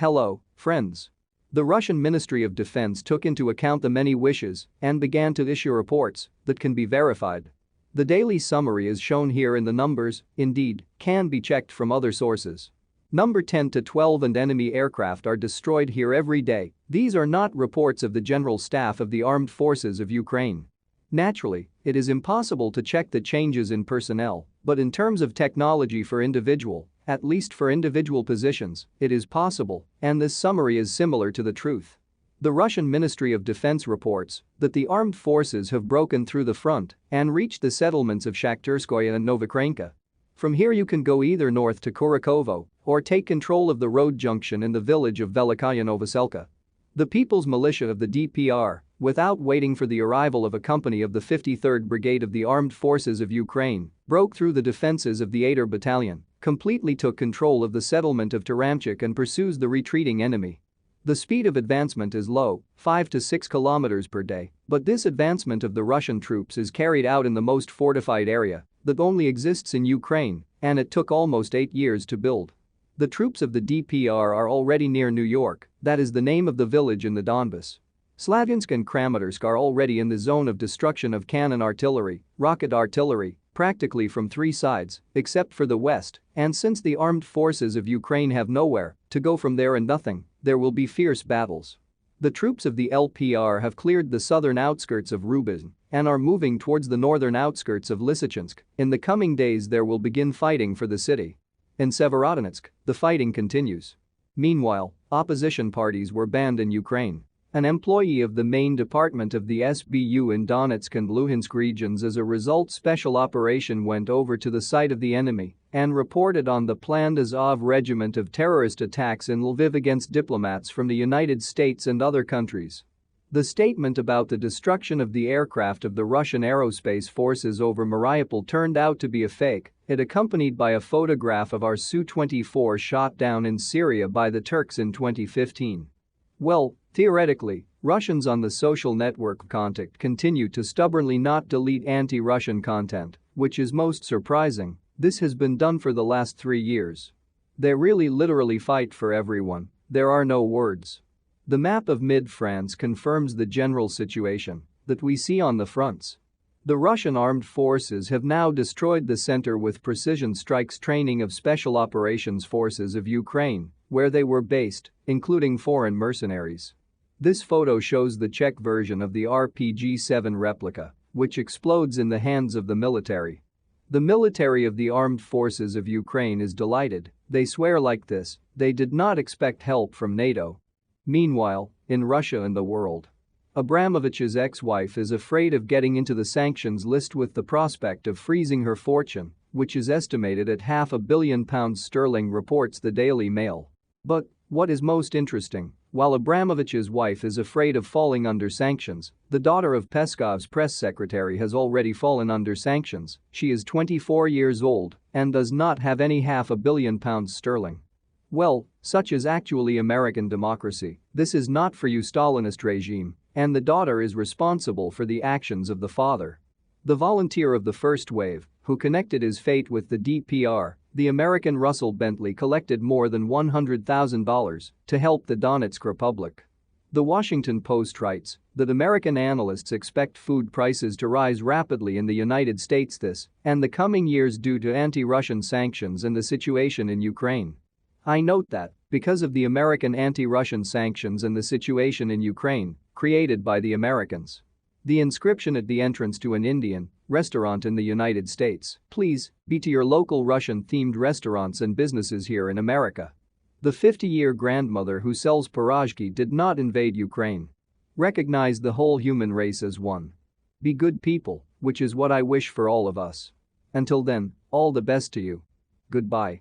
Hello, friends. The Russian Ministry of Defense took into account the many wishes and began to issue reports that can be verified. The daily summary is shown here in the numbers, indeed, can be checked from other sources. Number 10 to 12 and enemy aircraft are destroyed here every day. These are not reports of the General Staff of the Armed Forces of Ukraine. Naturally, it is impossible to check the changes in personnel, but in terms of technology for individual, at least for individual positions, it is possible, and this summary is similar to the truth. The Russian Ministry of Defense reports that the armed forces have broken through the front and reached the settlements of Shakhterskoye and Novokrenka. From here you can go either north to Kurakovo or take control of the road junction in the village of Velikaya Novoselka. The People's Militia of the DPR, without waiting for the arrival of a company of the 53rd Brigade of the Armed Forces of Ukraine, broke through the defenses of the Ader Battalion, completely took control of the settlement of Taramchik and pursues the retreating enemy. The speed of advancement is low, 5 to 6 kilometers per day, but this advancement of the Russian troops is carried out in the most fortified area that only exists in Ukraine, and it took almost 8 years to build. The troops of the DPR are already near New York, that is the name of the village in the Donbas. Slavyansk and Kramatorsk are already in the zone of destruction of cannon artillery, rocket artillery, practically from 3 sides, except for the west, and since the armed forces of Ukraine have nowhere to go from there and nothing, there will be fierce battles. The troops of the LPR have cleared the southern outskirts of Rubizn and are moving towards the northern outskirts of Lysychansk. In the coming days there will begin fighting for the city. In Severodonetsk, the fighting continues. Meanwhile, opposition parties were banned in Ukraine. An employee of the main department of the SBU in Donetsk and Luhansk regions as a result special operation went over to the site of the enemy and reported on the planned Azov regiment of terrorist attacks in Lviv against diplomats from the United States and other countries. The statement about the destruction of the aircraft of the Russian aerospace forces over Mariupol turned out to be a fake, it accompanied by a photograph of our Su-24 shot down in Syria by the Turks in 2015. Well, theoretically, Russians on the social network Contact continue to stubbornly not delete anti-Russian content, which is most surprising. This has been done for the last 3 years. They really literally fight for everyone, there are no words. The map of mid-France confirms the general situation that we see on the fronts. The Russian armed forces have now destroyed the center with precision strikes training of Special Operations Forces of Ukraine, where they were based, including foreign mercenaries. This photo shows the Czech version of the RPG-7 replica, which explodes in the hands of the military. The military of the armed forces of Ukraine is delighted, they swear like this, they did not expect help from NATO. Meanwhile, in Russia and the world, Abramovich's ex-wife is afraid of getting into the sanctions list with the prospect of freezing her fortune, which is estimated at £500 million, reports the Daily Mail. But what is most interesting, while Abramovich's wife is afraid of falling under sanctions, the daughter of Peskov's press secretary has already fallen under sanctions. She is 24 years old and does not have any £500 million. Well, such is actually American democracy. This is not for you Stalinist regime, and the daughter is responsible for the actions of the father. The volunteer of the first wave, who connected his fate with the DPR, the American Russell Bentley, collected more than $100,000 to help the Donetsk Republic. The Washington Post writes that American analysts expect food prices to rise rapidly in the United States this and the coming years due to anti-Russian sanctions and the situation in Ukraine. I note that, because of the American anti-Russian sanctions and the situation in Ukraine, created by the Americans. The inscription at the entrance to an Indian restaurant in the United States, please be to your local Russian-themed restaurants and businesses here in America. The 50-year grandmother who sells pierogi did not invade Ukraine. Recognize the whole human race as one. Be good people, which is what I wish for all of us. Until then, all the best to you. Goodbye.